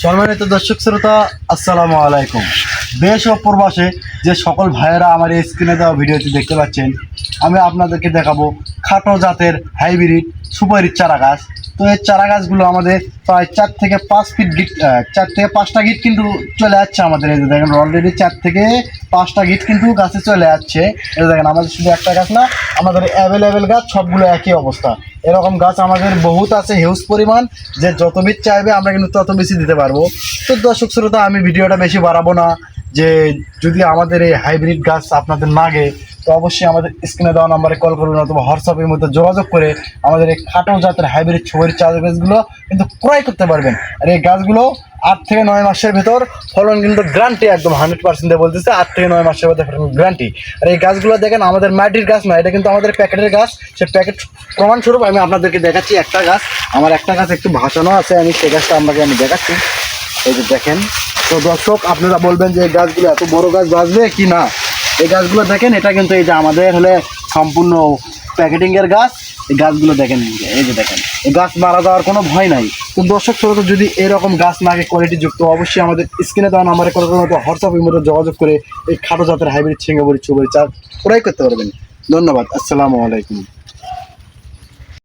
সম্মানিত দর্শক শ্রোতা, আসসালামু আলাইকুম। দেশ ও প্রবাসে যে সকল ভাইয়েরা আমার এই স্ক্রিনে দেওয়া ভিডিওটি দেখতে পাচ্ছেন, আমি আপনাদেরকে দেখাবো খাটো জাতের হাইব্রিড সুপারির চারা গাছ। তো এই চারা গাছগুলো আমাদের প্রায় 4 থেকে 5 ফিট গিট, 4 থেকে 5টা গিট কিন্তু চলে যাচ্ছে আমাদের। এই যে দেখেন, অলরেডি 4 থেকে 5টা গিট কিন্তু গাছে চলে যাচ্ছে। এই যে দেখেন, আমাদের শুধু একটা গাছ না, আমাদের অ্যাভেলেবেল গাছ সবগুলো একই অবস্থা। এরকম গাছ আমাদের বহুত আছে, হিউজ পরিমাণ। যে যত বীজ চাইবে আমরা কিন্তু তত বেশি দিতে পারবো। তো দর্শক শ্রোতা, আমি ভিডিওটা বেশি বাড়াবো না। যে যদি আমাদের এই হাইব্রিড গাছ আপনাদের লাগে, তো অবশ্যই আমাদের স্ক্রিনে দেওয়া নাম্বারে কল করবেন অথবা হোয়াটসঅ্যাপের মধ্যে যোগাযোগ করে আমাদের এই খাটো জাতের হাইব্রিড সুপারির চারা গাছগুলো কিন্তু ক্রয় করতে পারবেন। আর এই গাছগুলো 8 থেকে 9 মাসের ভেতর ফলন কিন্তু গ্যারান্টি, একদম 100% বলতেছে। 8 থেকে 9 মাসের ভেতর গ্যারান্টি। আর এই গাছগুলো দেখেন, আমাদের মাটির গাছ না, এটা কিন্তু আমাদের প্যাকেটের গাছ। সে প্যাকেট প্রমাণস্বরূপ আমি আপনাদেরকে দেখাচ্ছি। একটা গাছ, আমার একটা গাছ একটু ভাসানো আছে, আমি সেই গাছটা আমি দেখাচ্ছি। এই যে দেখেন। তো দর্শক, আপনারা বলবেন যে এই গাছগুলো এত বড় গাছ বাঁচবে কি না। এই গাছগুলো দেখেন, এটা কিন্তু এই যে আমাদের হলে সম্পূর্ণ প্যাকেটিংয়ের গাছ। এই গাছগুলো দেখেন, এই যে দেখেন, এই গাছ মারা যাওয়ার কোনো ভয় নাই। তো দর্শক শ্রোতা, যদি এরকম গাছ লাগে কোয়ালিটিযুক্ত, অবশ্যই আমাদের স্ক্রিনে দেওয়া নাম্বারে কল করে হোয়াটসঅ্যাপের মধ্যে যোগাযোগ করে এই খাটো জাতের হাইব্রিড সিঙ্গাপুরি সুপারি চারা ক্রয় করতে পারবেন। ধন্যবাদ। আসসালামু আলাইকুম।